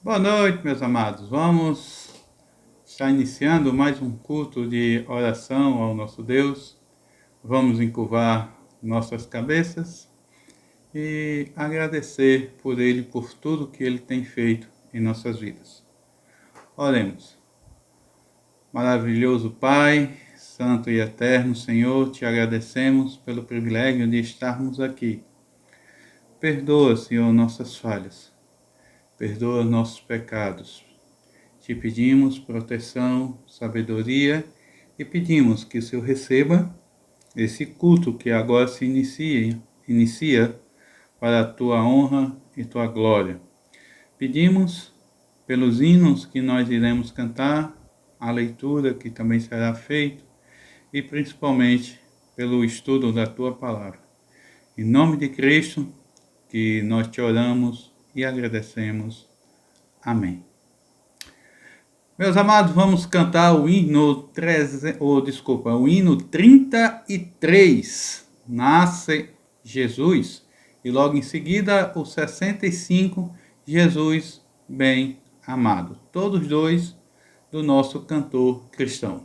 Boa noite, meus amados. Vamos estar iniciando mais um culto de oração ao nosso Deus. Vamos encurvar nossas cabeças e agradecer por Ele, por tudo que Ele tem feito em nossas vidas. Oremos. Maravilhoso Pai, Santo e Eterno Senhor, te agradecemos pelo privilégio de estarmos aqui. Perdoa, Senhor, nossas falhas. Perdoa nossos pecados. Te pedimos proteção, sabedoria e pedimos que o Senhor receba esse culto que agora se inicia para a tua honra e tua glória. Pedimos pelos hinos que nós iremos cantar, a leitura que também será feita e principalmente pelo estudo da tua palavra. Em nome de Cristo, que nós te oramos e agradecemos. Amém. Meus amados, vamos cantar o hino 33, Nasce Jesus, e logo em seguida o 65, Jesus bem amado. Todos dois do nosso cantor cristão.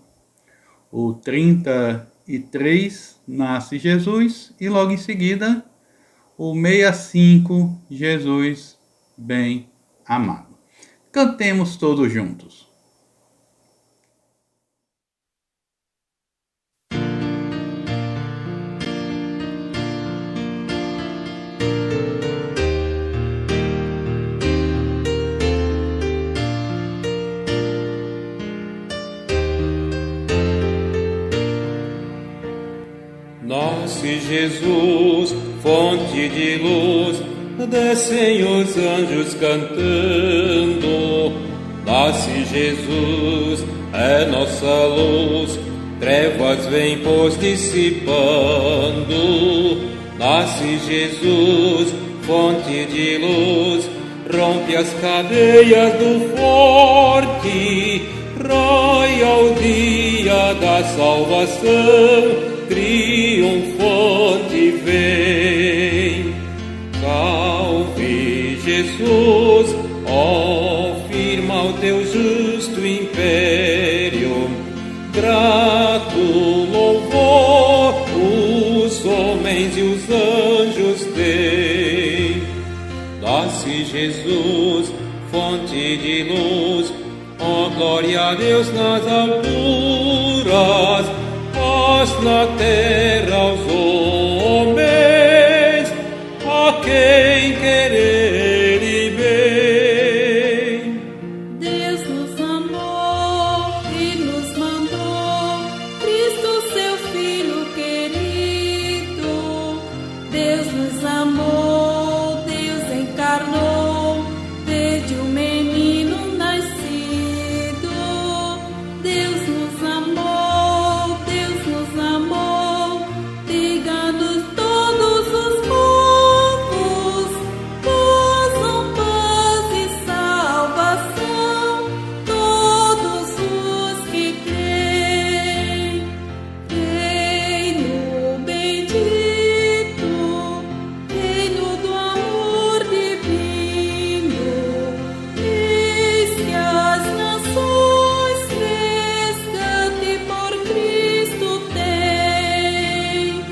O 33, Nasce Jesus, e logo em seguida o 65, Jesus bem amado. Cantemos todos juntos. Nasce Jesus, fonte de luz, descem os anjos cantando. Nasce Jesus, é nossa luz, trevas vêm pois dissipando. Nasce Jesus, fonte de luz, rompe as cadeias do forte, raia o dia da salvação, triunfante vem. Salve Jesus, ó, firma o teu justo império, grato louvor os homens e os anjos têm. Nasce Jesus, fonte de luz, ó, glória a Deus nas alturas, paz na terra aos homens, a quem querer e bem. Deus nos amou e nos mandou Cristo, seu Filho querido. Deus nos amou, Deus encarnou, desde o menino nascido. Deus nos amou, diga-nos todos os povos, gozam paz e salvação, todos os que creem. Reino bendito, reino do amor divino, eis que as nações resgate por Cristo tem.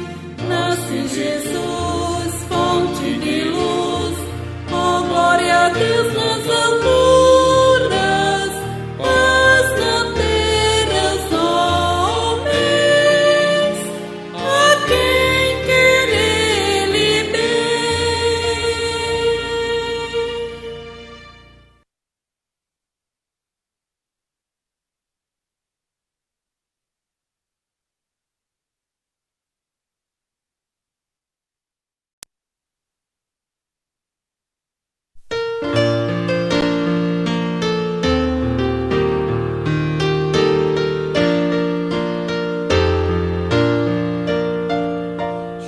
Nasce Jesus, fonte de luz, ó, glória a Deus nas alturas, paz na terra aos homens, a quem querer ele bem.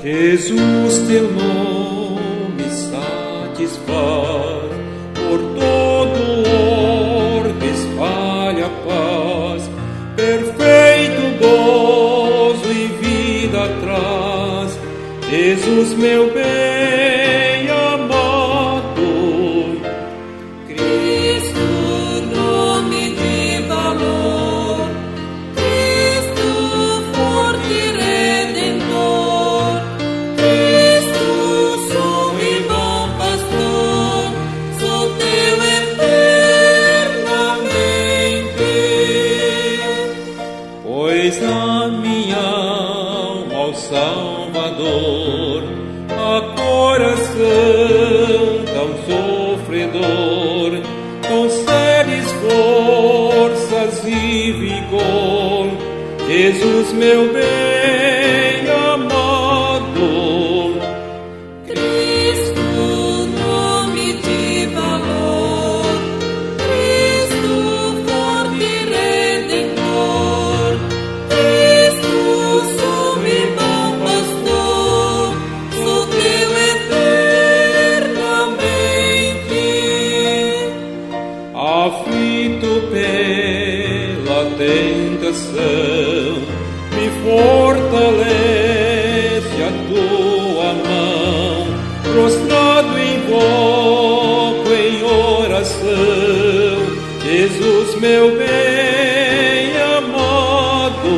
Jesus, teu nome satisfaz, por todo o orbe espalha paz, perfeito gozo e vida traz. Jesus, meu bem amado, Cristo Jesus, meu bem amado, Cristo, nome de valor, Cristo, forte Redentor, Cristo, sumo e bom pastor, sou teu eternamente. aflito pela tentação, me fortalece a tua mão, prostrado invoco em oração, Jesus, meu bem amado.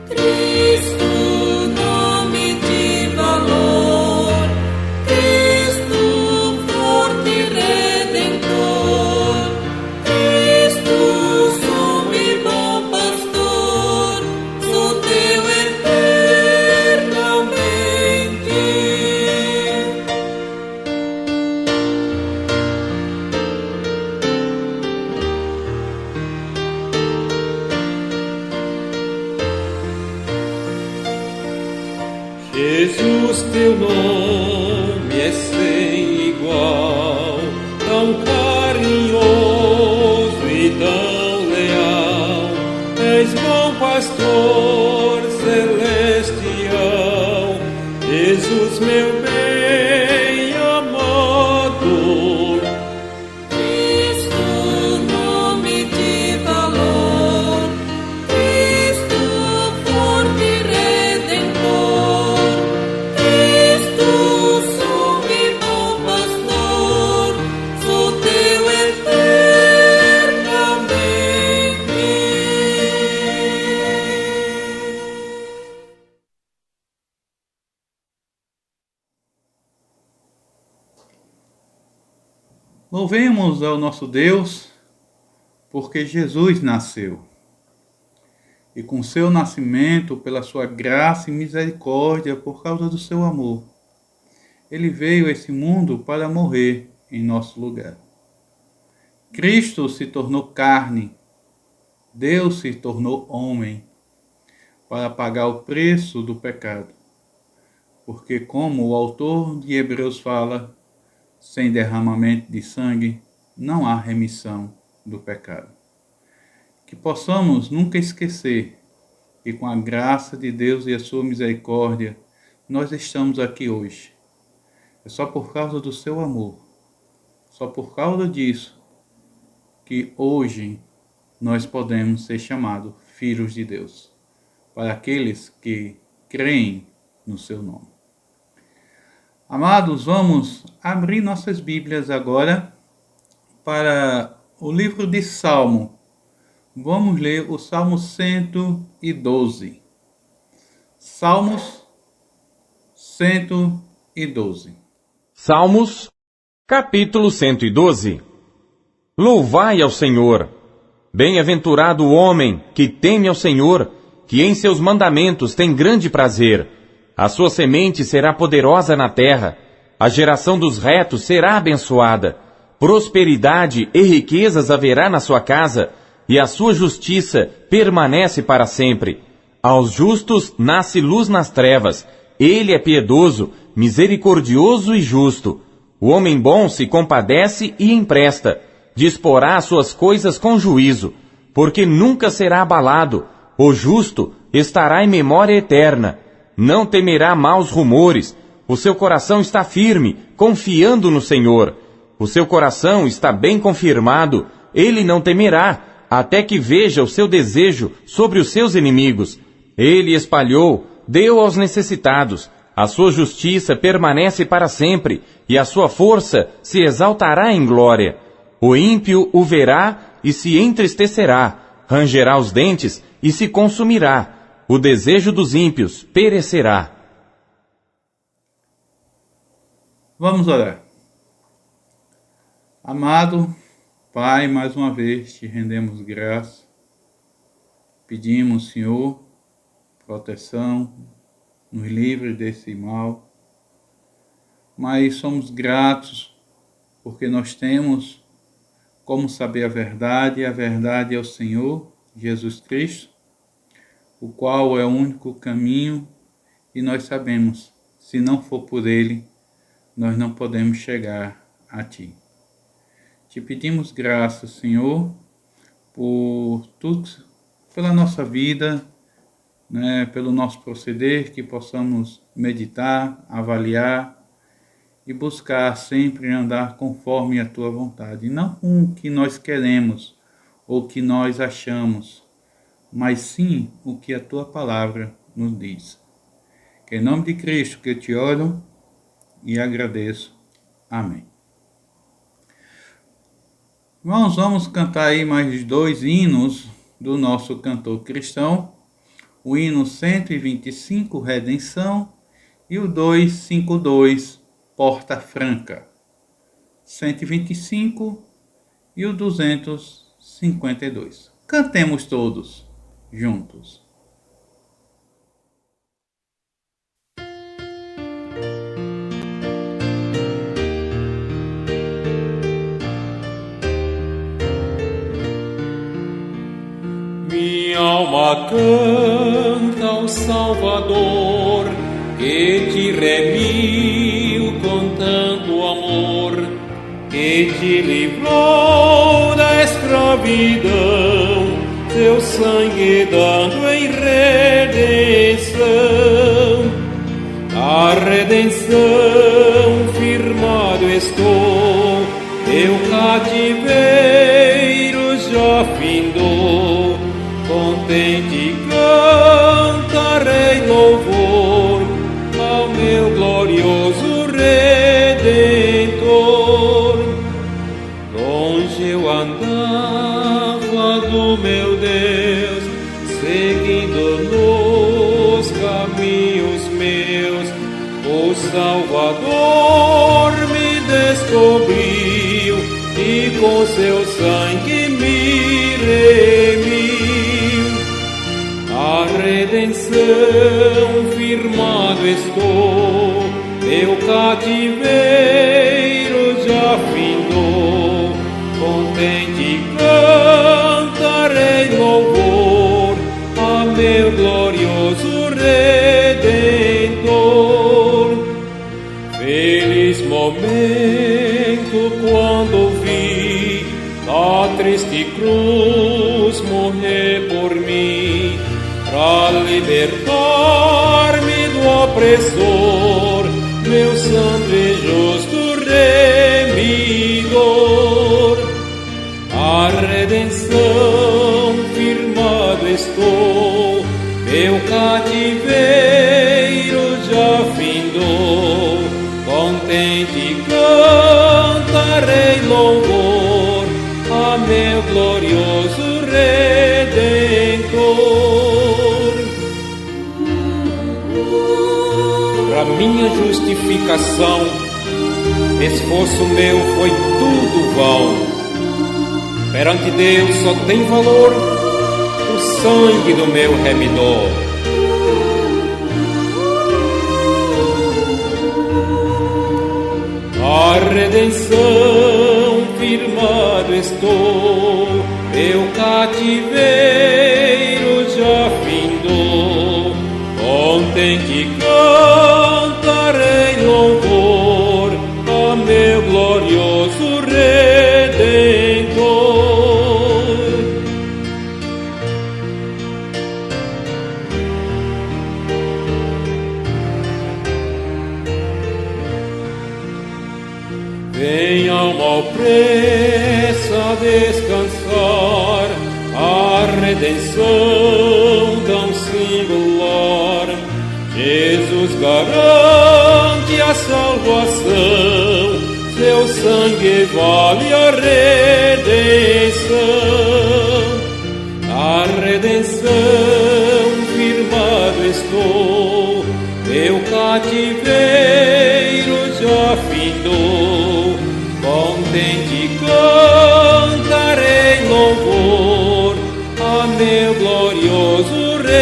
Cristo, nome de valor, Cristo, forte Redentor, Cristo, sumo e bom pastor, sou teu eternamente. Jesus, teu nome é sem igual, tão carinhoso e tão leal. És bom pastor celestial, Jesus, meu bem amado. Cristo, nome de valor, Cristo, forte Redentor, Cristo, sumo e bom pastor, sou teu eternamente. Louvemos ao nosso Deus, porque Jesus nasceu. E com seu nascimento, pela sua graça e misericórdia, por causa do seu amor, ele veio a esse mundo para morrer em nosso lugar. Cristo se tornou carne, Deus se tornou homem, para pagar o preço do pecado. Porque, como o autor de Hebreus fala, sem derramamento de sangue não há remissão do pecado. Que possamos nunca esquecer que, com a graça de Deus e a sua misericórdia, nós estamos aqui hoje. É só por causa do seu amor, só por causa disso, que hoje nós podemos ser chamados filhos de Deus, para aqueles que creem no seu nome. Amados, vamos abrir nossas Bíblias agora para o livro de Salmo. Vamos ler o Salmo 112. Salmos 112. Salmos, capítulo 112. Louvai ao Senhor. Bem-aventurado o homem que teme ao Senhor, que em seus mandamentos tem grande prazer. A sua semente será poderosa na terra. A geração dos retos será abençoada. Prosperidade e riquezas haverá na sua casa, e a sua justiça permanece para sempre. Aos justos nasce luz nas trevas. Ele é piedoso, misericordioso e justo. O homem bom se compadece e empresta. Disporá as suas coisas com juízo, porque nunca será abalado. O justo estará em memória eterna. Não temerá maus rumores. O seu coração está firme, confiando no Senhor. O seu coração está bem confirmado. Ele não temerá, até que veja o seu desejo sobre os seus inimigos. Ele espalhou, deu aos necessitados. A sua justiça permanece para sempre, e a sua força se exaltará em glória. O ímpio o verá e se entristecerá, rangerá os dentes e se consumirá. O desejo dos ímpios perecerá. Vamos orar. Amado Pai, mais uma vez te rendemos graça. Pedimos, Senhor, proteção, nos livre desse mal. Mas somos gratos porque nós temos como saber a verdade é o Senhor Jesus Cristo. o qual é o único caminho, e nós sabemos, se não for por ele, nós não podemos chegar a ti. Te pedimos graça, Senhor, por tudo, pela nossa vida, né, pelo nosso proceder, que possamos meditar, avaliar e buscar sempre andar conforme a tua vontade, não com o que nós queremos ou o que nós achamos, mas sim o que a tua palavra nos diz. Que em nome de Cristo que eu te oro e agradeço. Amém. Irmãos, vamos cantar aí mais 2 hinos do nosso cantor cristão. O hino 125, Redenção, e o 252, Porta Franca. 125 e o 252. Cantemos todos juntos. Minha alma canta ao Salvador, que te remiu com tanto amor, que te livrou da escravidão, teu sangue dando em redenção. A redenção firmado estou, teu cativeiro já findou. Contente cantarei louvor ao meu glorioso Redentor. Longe eu andava do meu Deus, seguindo nos caminhos meus. O Salvador me descobriu e com seu sangue me remiu. A redenção firmado estou, meu cativeiro já findou. Contente cantarei louvor a meu glorioso Redentor. Feliz momento quando vi a triste cruz morrer por mim, pra libertar-me do opressor, meu santo e justo remidor. A redenção firmado estou, meu cativeiro já findou. Contente cantarei louvor a meu glorioso Redentor. Pra minha justificação, esforço meu foi tudo vão. Perante Deus só tem valor o sangue do meu remidor. A redenção firmado estou, meu cativeiro já findou. Contente cantarei louvor a meu glorioso Redentor. Vem alma opressa descansar, a redenção tão singular. Jesus garante a salvação, seu sangue vale a redenção. A redenção firmado estou, meu cativeiro já findou. Contente cantarei louvor a meu glorioso Redentor.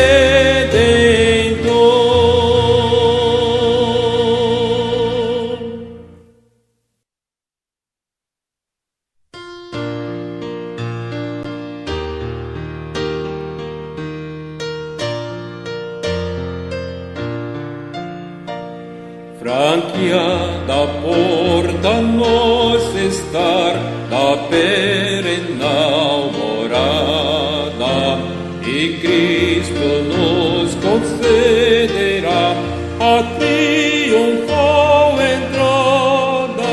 branqueada a porta nos estar da perenal morada, e Cristo nos concederá a triunfal entrada.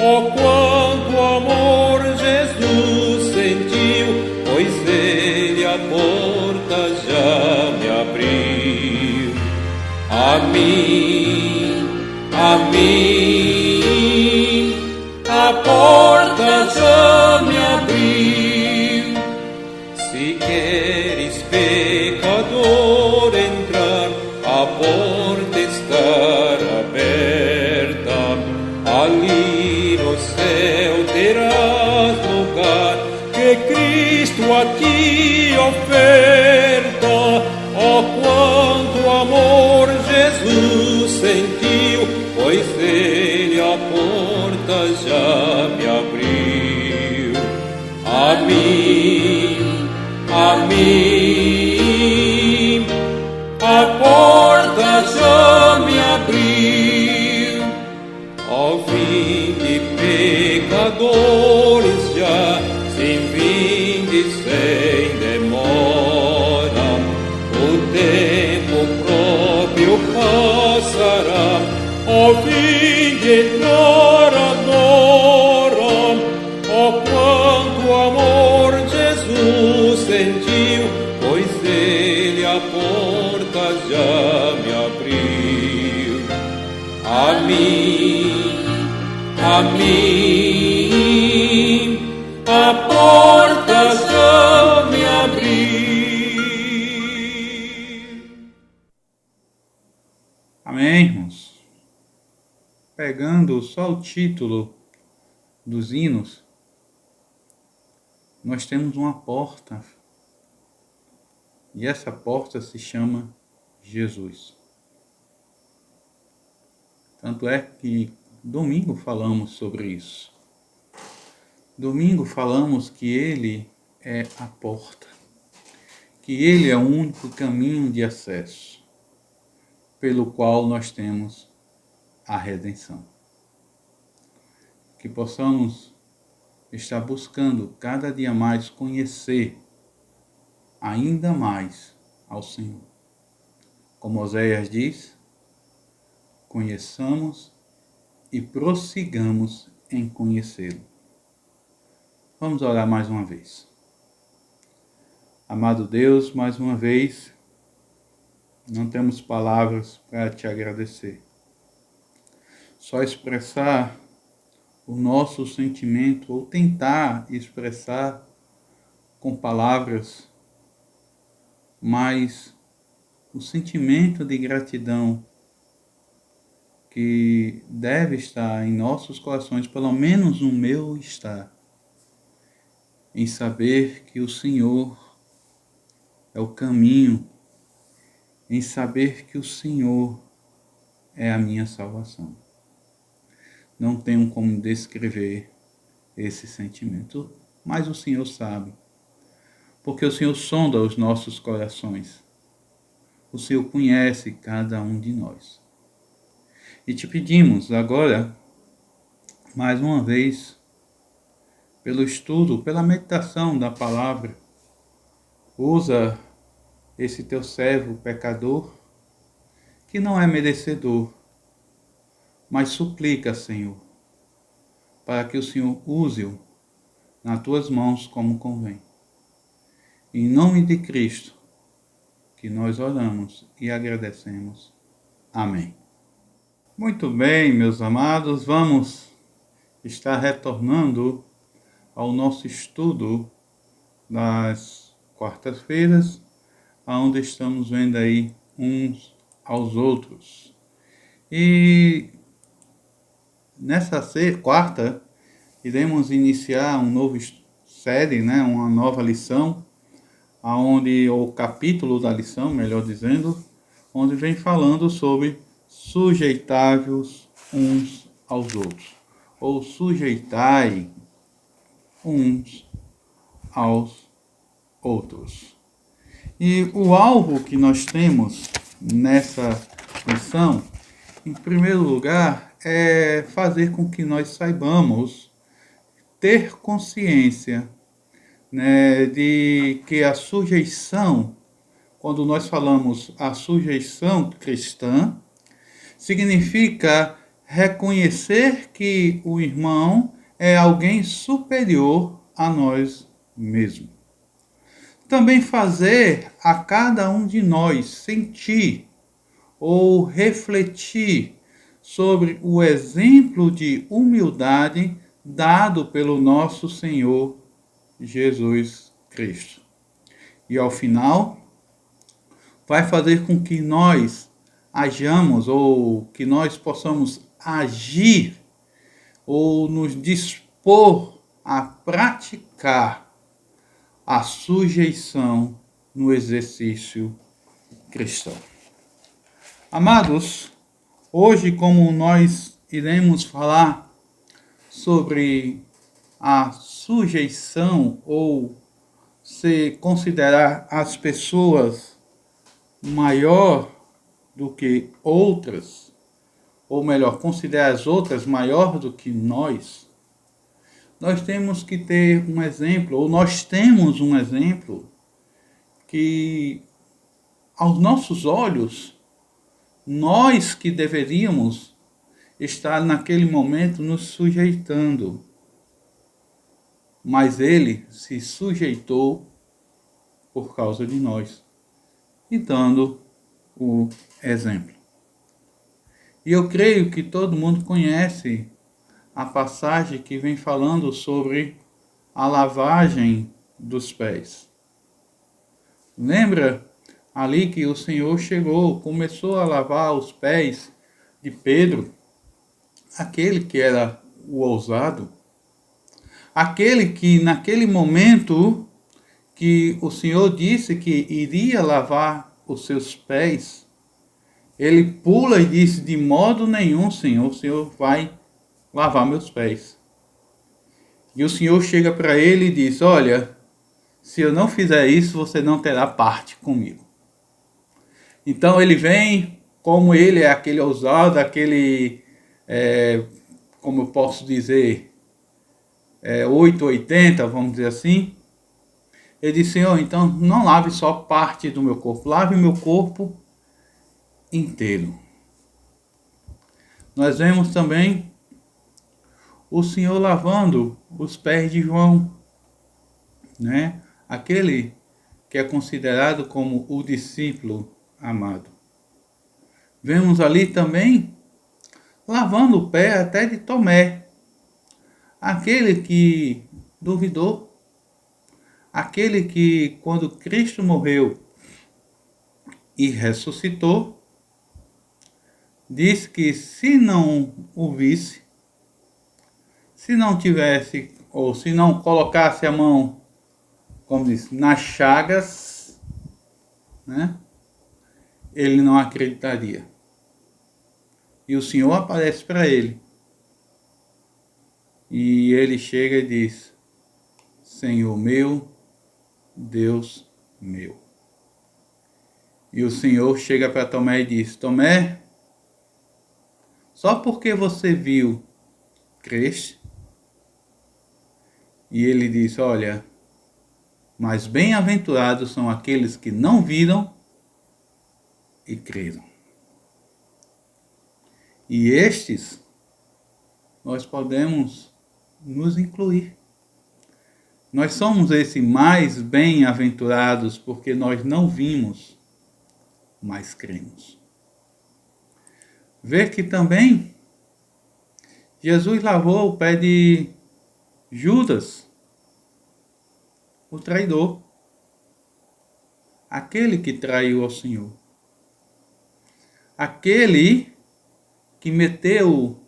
Oh, quanto amor Jesus sentiu, pois Ele a porta já me abriu. A mim, a porta já me abriu. Se queres, pecador, entrar, a porta está aberta. Ali no céu terás lugar que Cristo a ti oferta. Oh, quanto amor Jesus sentiu, pois Ele a porta já me abriu. A mim, a porta já me abriu. Ó, vinde, pecadores, já, sim, vinde sem demora. O tempo próprio passará. Ó, vinde, entrar agora. Ó, quanto amor Jesus sentiu, pois Ele a porta já me abriu. A mim, a porta já me abriu. Amém, irmãos? Pegando só o título dos hinos, nós temos uma porta. E essa porta se chama Jesus. Tanto é que domingo falamos sobre isso. Domingo falamos que Ele é a porta, que Ele é o único caminho de acesso, pelo qual nós temos a redenção. Que possamos estar buscando cada dia mais conhecer ainda mais ao Senhor. Como Oséias diz, conheçamos e prossigamos em conhecê-lo. Vamos orar mais uma vez. Amado Deus, mais uma vez, não temos palavras para te agradecer. Só expressar o nosso sentimento, ou tentar expressar com palavras, mas o sentimento de gratidão que deve estar em nossos corações, pelo menos no meu está, em saber que o Senhor é o caminho, em saber que o Senhor é a minha salvação. Não tenho como descrever esse sentimento, mas o Senhor sabe, porque o Senhor sonda os nossos corações. O Senhor conhece cada um de nós. E te pedimos agora, mais uma vez, pelo estudo, pela meditação da palavra, usa esse teu servo pecador, que não é merecedor, mas suplica, Senhor, para que o Senhor use-o nas tuas mãos como convém. Em nome de Cristo, que nós oramos e agradecemos. Amém. Muito bem, meus amados, vamos estar retornando ao nosso estudo das quartas-feiras, onde estamos vendo aí uns aos outros. E nessa quarta, iremos iniciar uma nova série, uma nova lição, onde o capítulo da lição, melhor dizendo, onde vem falando sobre sujeitai-vos uns aos outros, ou sujeitai uns aos outros. E o alvo que nós temos nessa lição em primeiro lugar, é fazer com que nós saibamos ter consciência, né, de que a sujeição, quando nós falamos a sujeição cristã, significa reconhecer que o irmão é alguém superior a nós mesmos. Também fazer a cada um de nós sentir ou refletir sobre o exemplo de humildade dado pelo nosso Senhor Jesus Cristo. E ao final, vai fazer com que nós hajamos ou que nós possamos agir ou nos dispor a praticar a sujeição no exercício cristão. Amados, hoje, como nós iremos falar sobre a sujeição ou se considerar as pessoas maior do que outras, ou melhor, considerar as outras maior do que nós temos que ter um exemplo, ou nós temos um exemplo que, aos nossos olhos, nós que deveríamos estar naquele momento nos sujeitando, mas ele se sujeitou por causa de nós e dando o exemplo. E eu creio que todo mundo conhece a passagem que vem falando sobre a lavagem dos pés. Lembra ali que o Senhor começou a lavar os pés de Pedro, aquele que era o ousado, aquele que naquele momento que o Senhor disse que iria lavar os seus pés, ele pula e disse: de modo nenhum, Senhor, o Senhor vai lavar meus pés. E o Senhor chega para ele e diz: olha, se eu não fizer isso, você não terá parte comigo. Então ele vem, como ele é aquele ousado, aquele, como eu posso dizer, 880, vamos dizer assim. Ele diz: Senhor, então não lave só parte do meu corpo, lave meu corpo inteiro. Nós vemos também o Senhor lavando os pés de João, né? Aquele que é considerado como o discípulo amado. Vemos ali também lavando o pé até de Tomé, aquele que duvidou, aquele que, quando Cristo morreu e ressuscitou, disse que se não o visse, se não tivesse, ou se não colocasse a mão, como diz, nas chagas, né, ele não acreditaria. E o Senhor aparece para ele. E ele chega e diz: Senhor meu, Deus meu. E o Senhor chega para Tomé e diz: Tomé, só porque você viu, creste? E ele diz: olha, mas bem-aventurados são aqueles que não viram e creram. E estes, nós podemos nos incluir. Nós somos esses mais bem-aventurados porque nós não vimos, mas cremos. Vê que também Jesus lavou o pé de Judas, o traidor, aquele que traiu ao Senhor, aquele que meteu,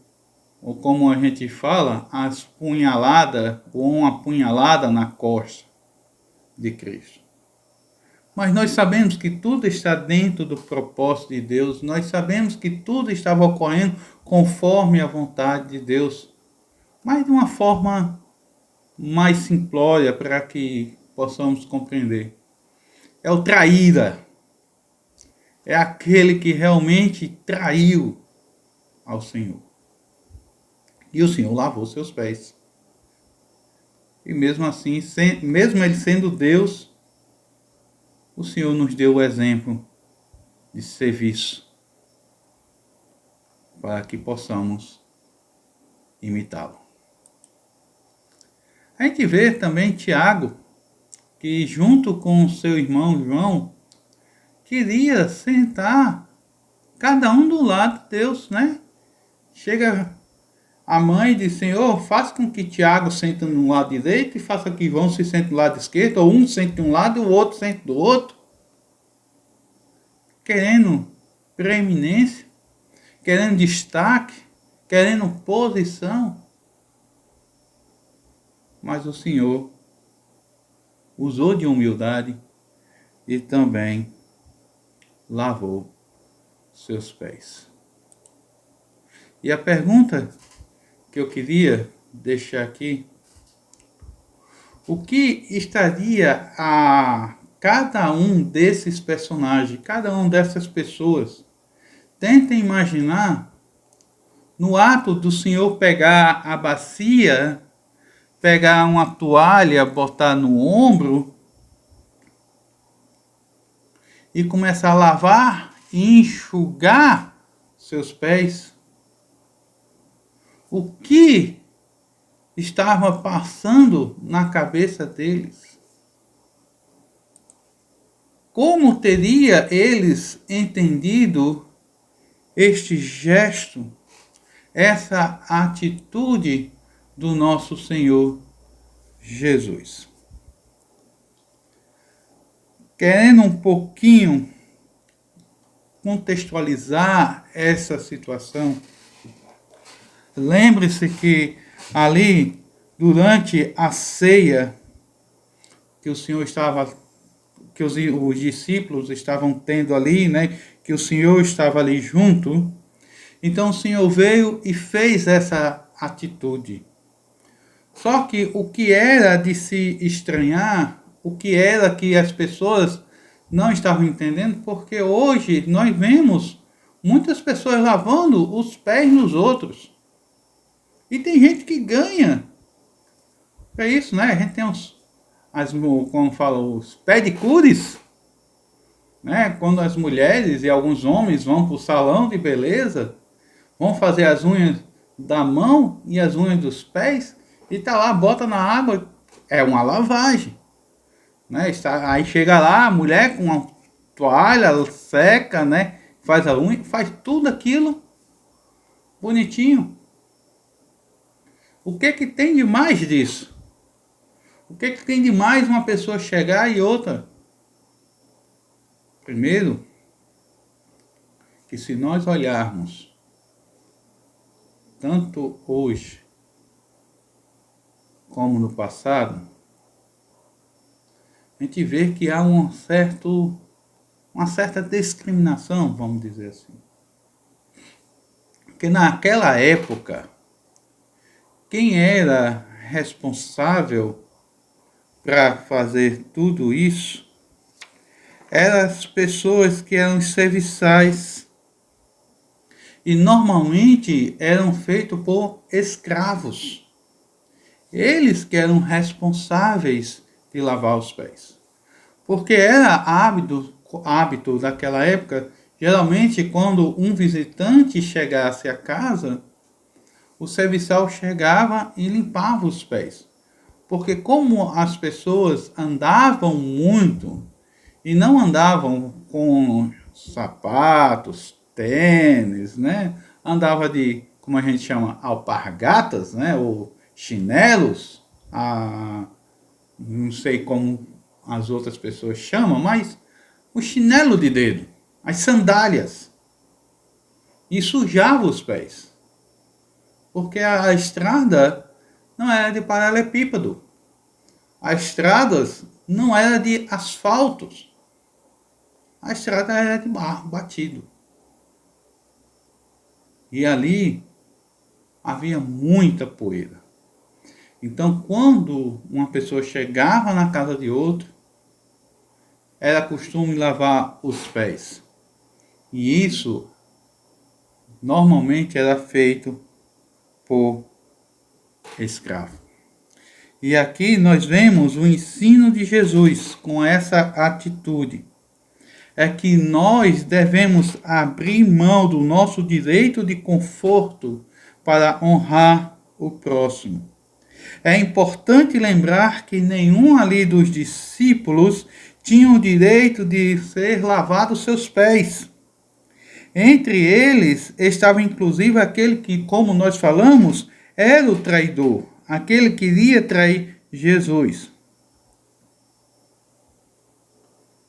ou como a gente fala, as punhaladas, ou uma punhalada na costa de Cristo. Mas nós sabemos que tudo está dentro do propósito de Deus, nós sabemos que tudo estava ocorrendo conforme a vontade de Deus, mas de uma forma mais simplória para que possamos compreender. É o traíra, é aquele que realmente traiu, ao Senhor. E o Senhor lavou seus pés. E mesmo assim, mesmo Ele sendo Deus, o Senhor nos deu o exemplo de serviço para que possamos imitá-lo. A gente vê também Tiago, que junto com o seu irmão João, queria sentar cada um do lado de Deus, né? Chega a mãe e diz: Senhor, faça com que Tiago sente no lado direito e faça que João se sente do lado esquerdo, ou um sente de um lado e o outro sente do outro. Querendo preeminência, querendo destaque, querendo posição. Mas o Senhor usou de humildade e também lavou seus pés. E a pergunta que eu queria deixar aqui: o que estaria a cada um desses personagens, cada uma dessas pessoas? Tentem imaginar no ato do Senhor pegar a bacia, pegar uma toalha, botar no ombro e começar a lavar e enxugar seus pés. O que estava passando na cabeça deles? Como teria eles entendido este gesto, essa atitude do nosso Senhor Jesus? Querendo um pouquinho contextualizar essa situação, lembre-se que ali, durante a ceia que o Senhor estava, que os discípulos estavam tendo ali, né, que o Senhor estava ali junto, então o Senhor veio e fez essa atitude. Só que o que era de se estranhar, o que era que as pessoas não estavam entendendo, porque hoje nós vemos muitas pessoas lavando os pés nos outros. E tem gente que ganha. É isso, né? A gente tem como fala, os pedicures, né? Quando as mulheres e alguns homens vão para o salão de beleza, vão fazer as unhas da mão e as unhas dos pés, e tá lá, bota na água, é uma lavagem, né? Aí chega lá a mulher com uma toalha seca, né? Faz a unha, faz tudo aquilo bonitinho. O que que tem de mais disso? O que que tem de mais uma pessoa chegar e outra? Primeiro, que se nós olharmos tanto hoje como no passado, a gente vê que há uma certa discriminação, vamos dizer assim. Porque naquela época, quem era responsável para fazer tudo isso eram as pessoas que eram serviçais. E normalmente eram feitos por escravos. Eles que eram responsáveis de lavar os pés. Porque era hábito daquela época, geralmente quando um visitante chegasse à casa, o serviçal chegava e limpava os pés. Porque como as pessoas andavam muito e não andavam com sapatos, tênis, né? Andava de, como a gente chama, alpargatas, né? Ou chinelos, não sei como as outras pessoas chamam, mas o chinelo de dedo, as sandálias, e sujava os pés. Porque a estrada não era de paralelepípedo. As estradas não era de asfaltos. A estrada era de barro batido. E ali havia muita poeira. Então, quando uma pessoa chegava na casa de outro, era costume lavar os pés. E isso normalmente era feito por escravo. E aqui nós vemos o ensino de Jesus com essa atitude. É que nós devemos abrir mão do nosso direito de conforto para honrar o próximo. É importante lembrar que nenhum ali dos discípulos tinha o direito de ser lavado seus pés. Entre eles estava inclusive aquele que, como nós falamos, era o traidor, aquele que iria trair Jesus.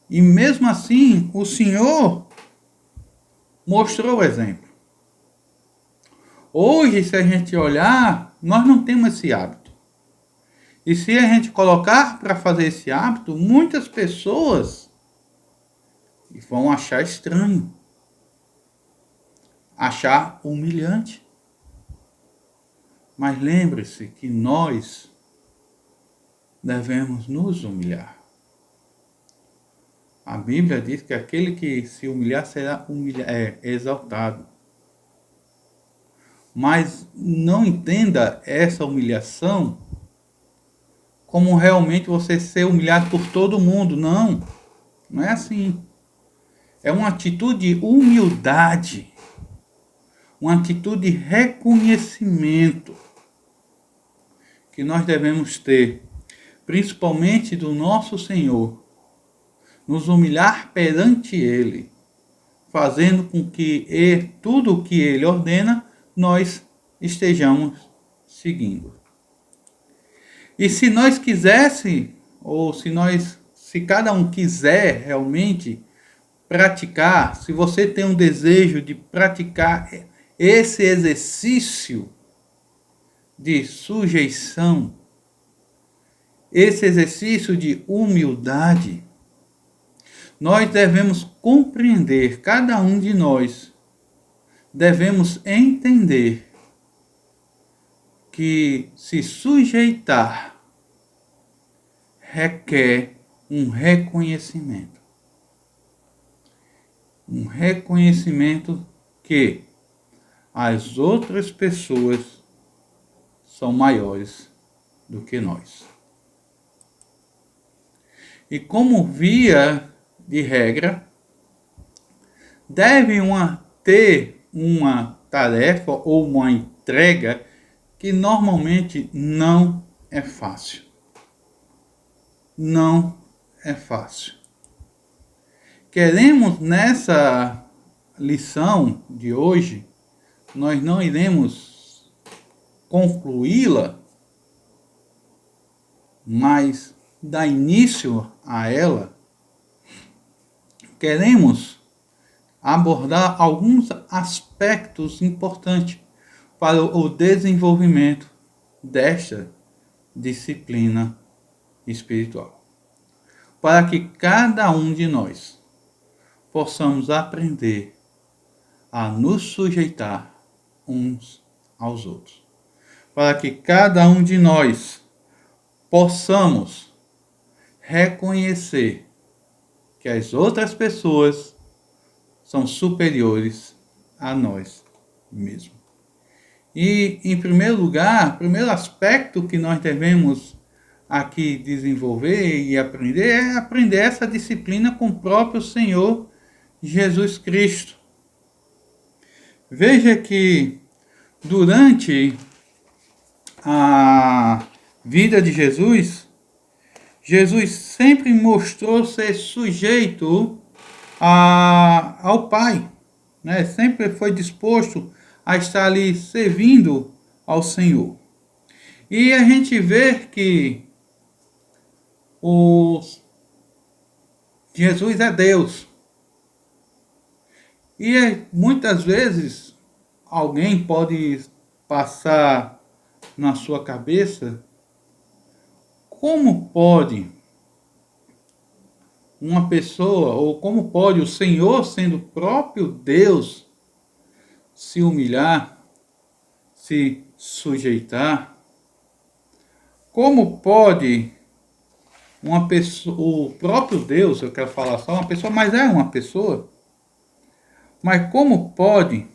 E mesmo assim, o Senhor mostrou o exemplo. Hoje, se a gente olhar, nós não temos esse hábito. E se a gente colocar para fazer esse hábito, muitas pessoas vão achar estranho, achar humilhante. Mas lembre-se que nós devemos nos humilhar. A Bíblia diz que aquele que se humilhar será exaltado. Mas não entenda essa humilhação como realmente você ser humilhado por todo mundo. Não, não é assim. É uma atitude de humildade, uma atitude de reconhecimento que nós devemos ter, principalmente do nosso Senhor. Nos humilhar perante Ele, fazendo com que tudo o que Ele ordena, nós estejamos seguindo. E se nós quiséssemos, ou se cada um quiser realmente praticar, se você tem um desejo de praticar esse exercício de sujeição, esse exercício de humildade, nós devemos compreender, cada um de nós, devemos entender que se sujeitar requer um reconhecimento. Um reconhecimento que as outras pessoas são maiores do que nós. E como via de regra, deve ter uma tarefa ou uma entrega que normalmente não é fácil. Não é fácil. Queremos nessa lição de hoje, nós não iremos concluí-la, mas dar início a ela, queremos abordar alguns aspectos importantes para o desenvolvimento desta disciplina espiritual. Para que cada um de nós possamos aprender a nos sujeitar uns aos outros. Para que cada um de nós possamos reconhecer que as outras pessoas são superiores a nós mesmos. E, em primeiro lugar, o primeiro aspecto que nós devemos aqui desenvolver e aprender é aprender essa disciplina com o próprio Senhor Jesus Cristo. Veja que durante a vida de Jesus, Jesus sempre mostrou ser sujeito ao Pai, né? Sempre foi disposto a estar ali servindo ao Senhor. E a gente vê que Jesus é Deus. E muitas vezes alguém pode passar na sua cabeça: como pode uma pessoa, ou como pode o Senhor, sendo o próprio Deus, se humilhar, se sujeitar? Como pode uma pessoa, o próprio Deus, eu quero falar só uma pessoa, mas é uma pessoa, mas como pode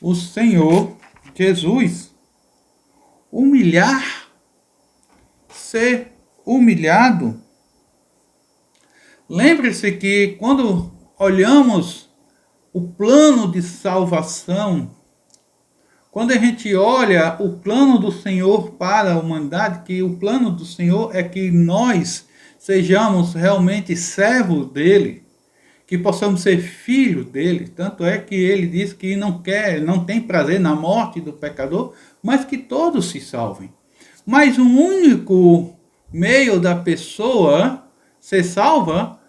o Senhor Jesus humilhar, ser humilhado. Lembre-se que quando olhamos o plano de salvação, quando a gente olha o plano do Senhor para a humanidade, que o plano do Senhor é que nós sejamos realmente servos dele, que possamos ser filhos dele. Tanto é que ele diz que não tem prazer na morte do pecador, mas que todos se salvem. Mas o único meio da pessoa ser salva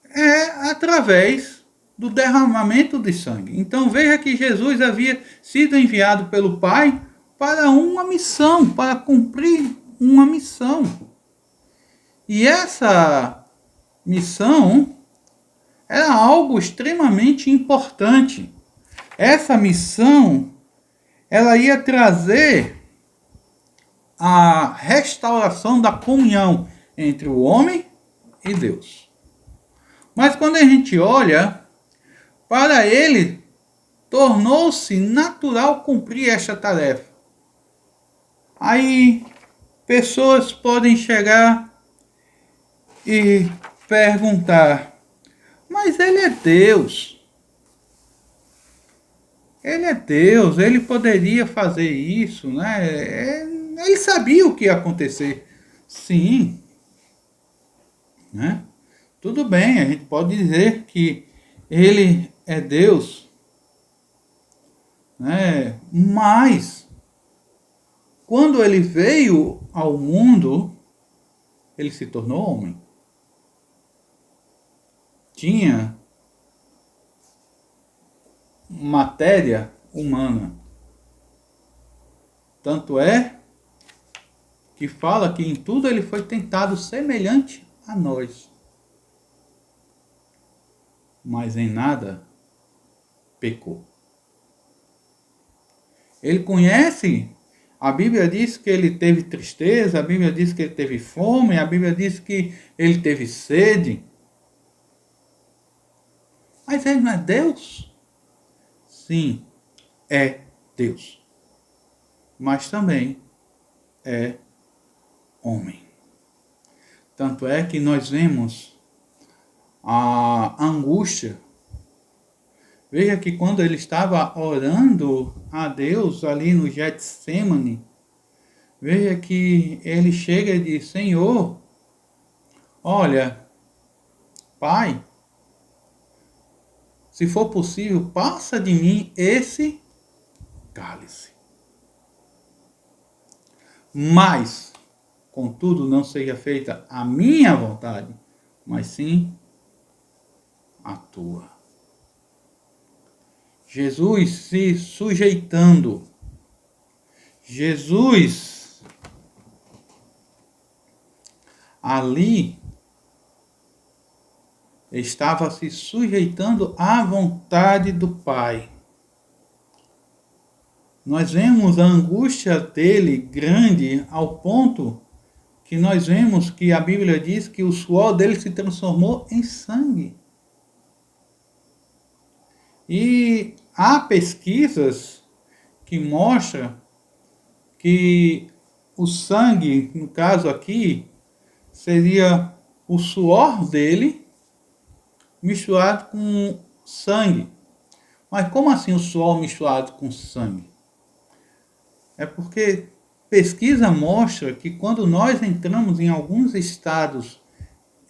é através do derramamento de sangue. Então veja que Jesus havia sido enviado pelo Pai para uma missão, para cumprir uma missão. E essa missão era algo extremamente importante. Essa missão, ela ia trazer a restauração da comunhão entre o homem e Deus. Mas quando a gente olha, para ele, tornou-se natural cumprir esta tarefa. Aí, pessoas podem chegar e perguntar, mas ele é Deus. Ele é Deus, ele poderia fazer isso, né? Ele sabia o que ia acontecer. Sim. Né? Tudo bem, a gente pode dizer que ele é Deus, né? Mas quando ele veio ao mundo, ele se tornou homem. Tinha matéria humana. Tanto é que fala que em tudo ele foi tentado semelhante a nós, mas em nada pecou. Ele conhece, a Bíblia diz que ele teve tristeza, a Bíblia diz que ele teve fome, a Bíblia diz que ele teve sede. Mas ele não é Deus? Sim, é Deus. Mas também é homem. Tanto é que nós vemos a angústia. Veja que quando ele estava orando a Deus ali no Getsemane, veja que ele chega e diz, Senhor, olha, Pai, se for possível, passa de mim esse cálice. Mas, contudo, não seja feita a minha vontade, mas sim a tua. Jesus se sujeitando. Jesus ali estava se sujeitando à vontade do Pai. Nós vemos a angústia dele grande ao ponto que nós vemos que a Bíblia diz que o suor dele se transformou em sangue. E há pesquisas que mostram que o sangue, no caso aqui, seria o suor dele misturado com sangue. Mas como assim o suor misturado com sangue? É porque pesquisa mostra que quando nós entramos em alguns estados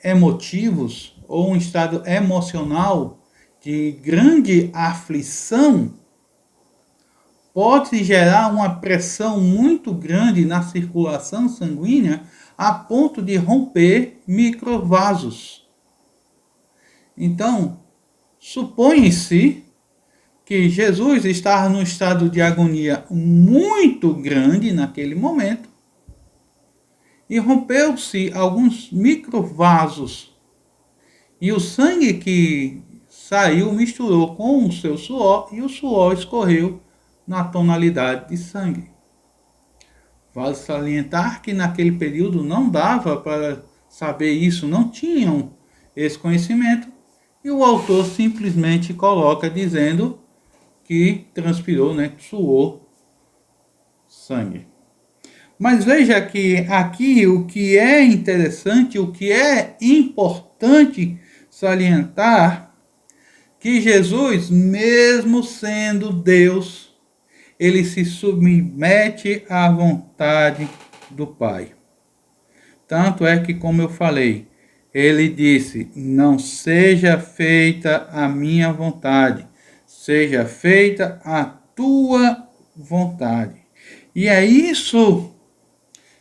emotivos ou um estado emocional de grande aflição, pode gerar uma pressão muito grande na circulação sanguínea a ponto de romper microvasos. Então, supõe-se que Jesus estava num estado de agonia muito grande naquele momento e rompeu-se alguns microvasos e o sangue que saiu misturou com o seu suor e o suor escorreu na tonalidade de sangue. Vale salientar que naquele período não dava para saber isso, não tinham esse conhecimento, e o autor simplesmente coloca dizendo que transpirou, né, que suou sangue. Mas veja que aqui o que é interessante, o que é importante salientar, que Jesus, mesmo sendo Deus, ele se submete à vontade do Pai. Tanto é que, como eu falei, ele disse: não seja feita a minha vontade, seja feita a tua vontade. E é isso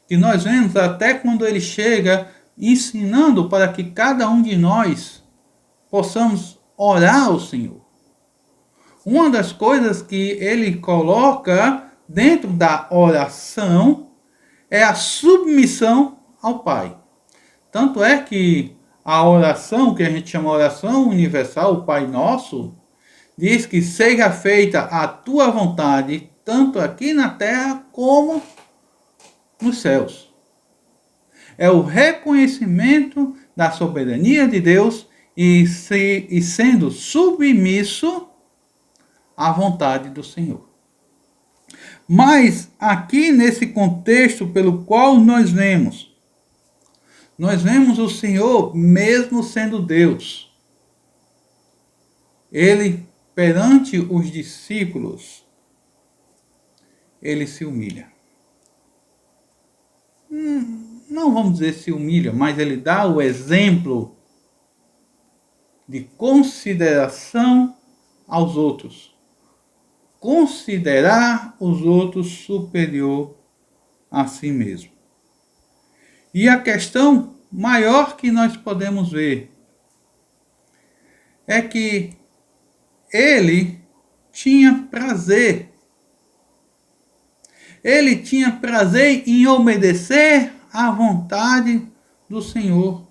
que nós vemos até quando ele chega ensinando para que cada um de nós possamos orar ao Senhor. Uma das coisas que ele coloca dentro da oração é a submissão ao Pai. Tanto é que a oração, que a gente chama oração universal, o Pai Nosso, diz que seja feita a tua vontade, tanto aqui na terra como nos céus. É o reconhecimento da soberania de Deus e sendo submisso à vontade do Senhor. Mas aqui nesse contexto pelo qual nós vemos o Senhor mesmo sendo Deus. Ele, perante os discípulos, ele se humilha. Não vamos dizer se humilha, mas ele dá o exemplo de consideração aos outros. Considerar os outros superior a si mesmo. E a questão maior que nós podemos ver é que ele tinha prazer. Ele tinha prazer em obedecer à vontade do Senhor.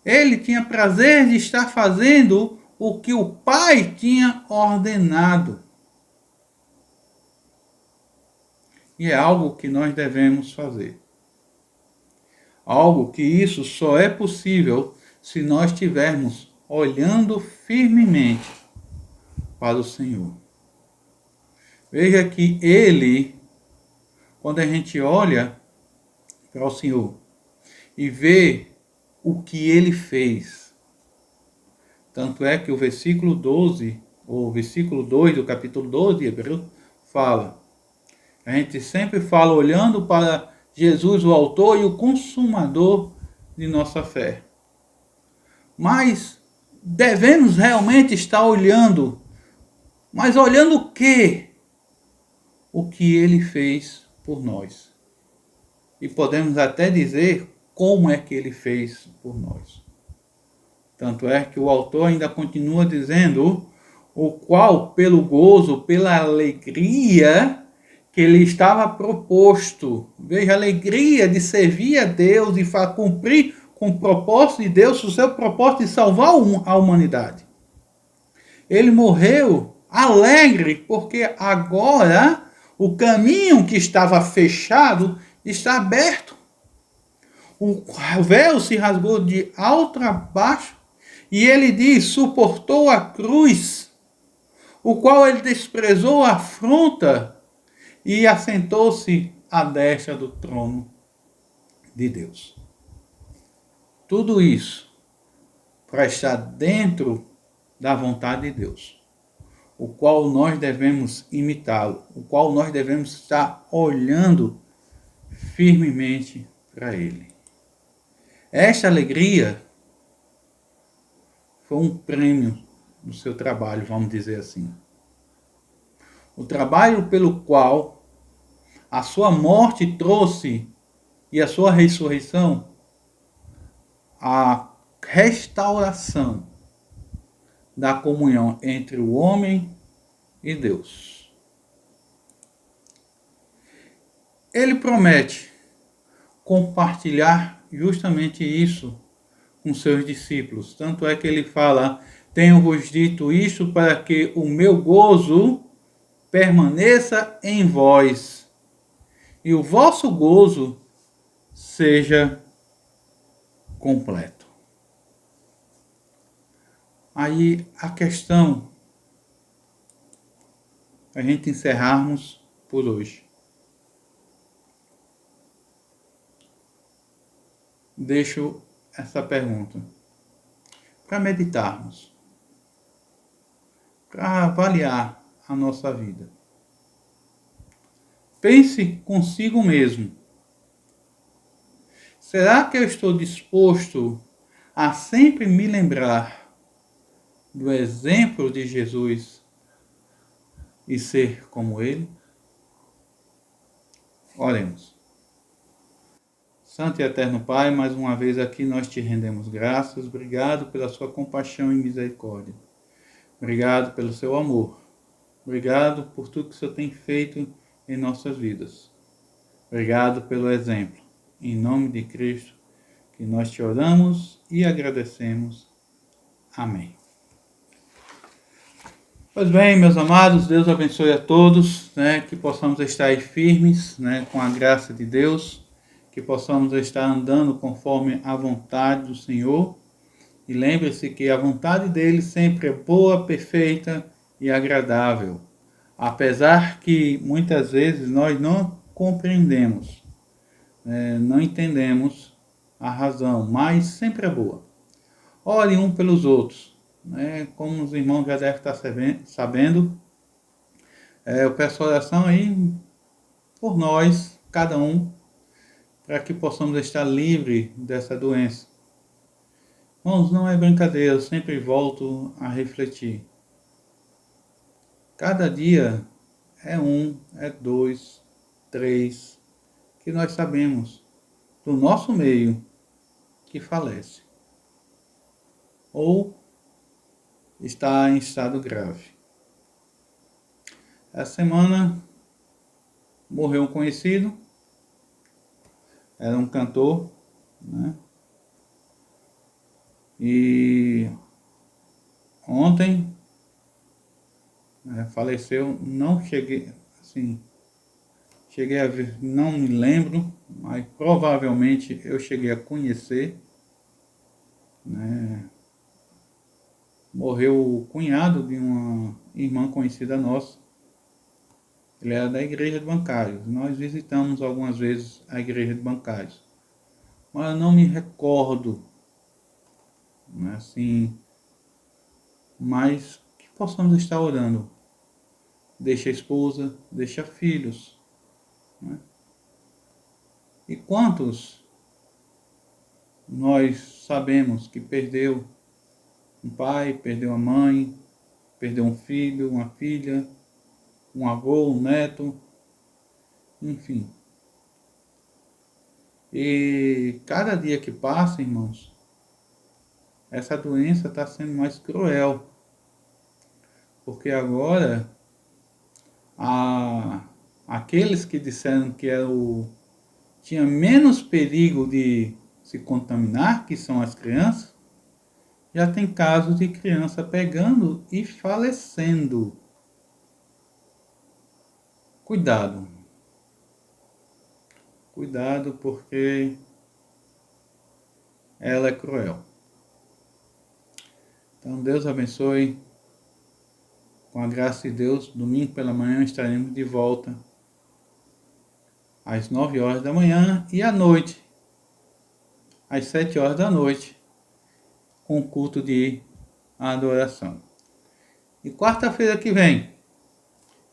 Ele tinha prazer de estar fazendo o que o Pai tinha ordenado. E é algo que nós devemos fazer. Algo que isso só é possível se nós estivermos olhando firmemente para o Senhor. Veja que ele, quando a gente olha para o Senhor e vê o que ele fez, tanto é que o versículo 12, ou versículo 2 do capítulo 12 de Hebreus, fala. A gente sempre fala olhando para Jesus, o autor e o consumador de nossa fé. Mas devemos realmente estar olhando. Mas olhando o quê? O que ele fez por nós. E podemos até dizer como é que ele fez por nós. Tanto é que o autor ainda continua dizendo, o qual pelo gozo, pela alegria que ele estava proposto. Veja, a alegria de servir a Deus e cumprir com o propósito de Deus, o seu propósito de salvar a humanidade. Ele morreu alegre, porque agora o caminho que estava fechado está aberto. O véu se rasgou de alto a baixo e ele diz, suportou a cruz, o qual ele desprezou a afronta e assentou-se à destra do trono de Deus. Tudo isso para estar dentro da vontade de Deus, o qual nós devemos imitá-lo, o qual nós devemos estar olhando firmemente para ele. Esta alegria foi um prêmio do seu trabalho, vamos dizer assim. O trabalho pelo qual a sua morte trouxe e a sua ressurreição, a restauração da comunhão entre o homem e Deus. Ele promete compartilhar justamente isso com seus discípulos. Tanto é que ele fala, tenho-vos dito isso para que o meu gozo permaneça em vós e o vosso gozo seja completo. Aí a questão, a gente encerrarmos por hoje. Deixo essa pergunta para meditarmos, para avaliar a nossa vida. Pense consigo mesmo. Será que eu estou disposto a sempre me lembrar do exemplo de Jesus e ser como Ele? Oremos. Santo e eterno Pai, mais uma vez aqui nós te rendemos graças. Obrigado pela sua compaixão e misericórdia. Obrigado pelo seu amor. Obrigado por tudo que o Senhor tem feito em nossas vidas. Obrigado pelo exemplo. Em nome de Cristo, que nós te oramos e agradecemos. Amém. Pois bem, meus amados, Deus abençoe a todos, que possamos estar aí firmes, com a graça de Deus, que possamos estar andando conforme a vontade do Senhor. E lembre-se que a vontade dele sempre é boa, perfeita e agradável. Apesar que muitas vezes nós não compreendemos, não entendemos a razão, mas sempre é boa. Ore um pelos outros, como os irmãos já devem estar sabendo. Eu peço oração aí por nós, cada um, para que possamos estar livres dessa doença. Irmãos, não é brincadeira, eu sempre volto a refletir. Cada dia é 1, é 2, 3, que nós sabemos do nosso meio que falece ou está em estado grave. Essa semana morreu um conhecido, era um cantor, e ontem faleceu. Não cheguei a ver, não me lembro, mas provavelmente eu cheguei a conhecer. Morreu o cunhado de uma irmã conhecida nossa. Ele era da igreja de Bancários. Nós visitamos algumas vezes a igreja de Bancários, mas eu não me recordo, mas que possamos estar orando. Deixa a esposa, deixa filhos. E quantos nós sabemos que perdeu um pai, perdeu a mãe, perdeu um filho, uma filha, um avô, um neto, enfim. E cada dia que passa, irmãos, essa doença está sendo mais cruel. Porque agora, aqueles que disseram que tinha menos perigo de se contaminar, que são as crianças, já tem casos de criança pegando e falecendo. Cuidado. Cuidado, porque ela é cruel. Então Deus abençoe. Com a graça de Deus, domingo pela manhã estaremos de volta às 9 horas da manhã e à noite, às 7 horas da noite, com o culto de adoração. E quarta-feira que vem,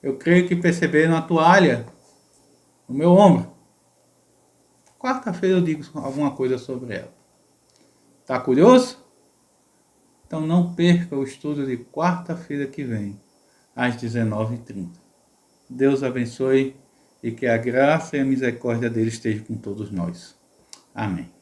eu creio que perceberam a toalha no meu ombro. Quarta-feira eu digo alguma coisa sobre ela. Tá curioso? Então não perca o estudo de quarta-feira que vem, às 19h30. Deus abençoe e que a graça e a misericórdia dele esteja com todos nós. Amém.